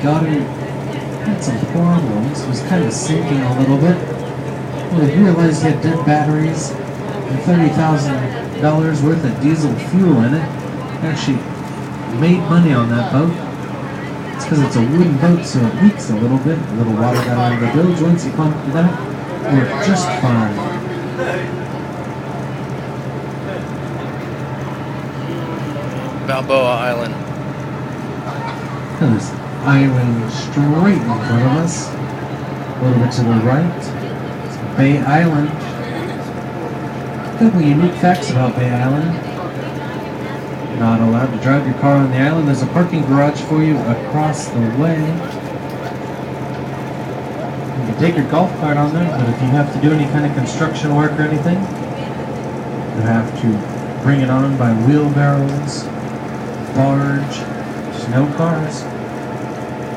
got it, had some problems, was kind of sinking a little bit. Well, he realized he had dead batteries and $30,000 worth of diesel fuel in it. Actually made money on that boat. It's because it's a wooden boat, so it leaks a little bit. A little water got out of the bilge. Once you pump it out, worked just fine. Balboa Island. There's island straight in front of us. A little bit to the right. It's Bay Island. A couple unique facts about Bay Island. Not allowed to drive your car on the island. There's a parking garage for you across the way. You can take your golf cart on there, but if you have to do any kind of construction work or anything, you have to bring it on by wheelbarrows, barge, just no cars.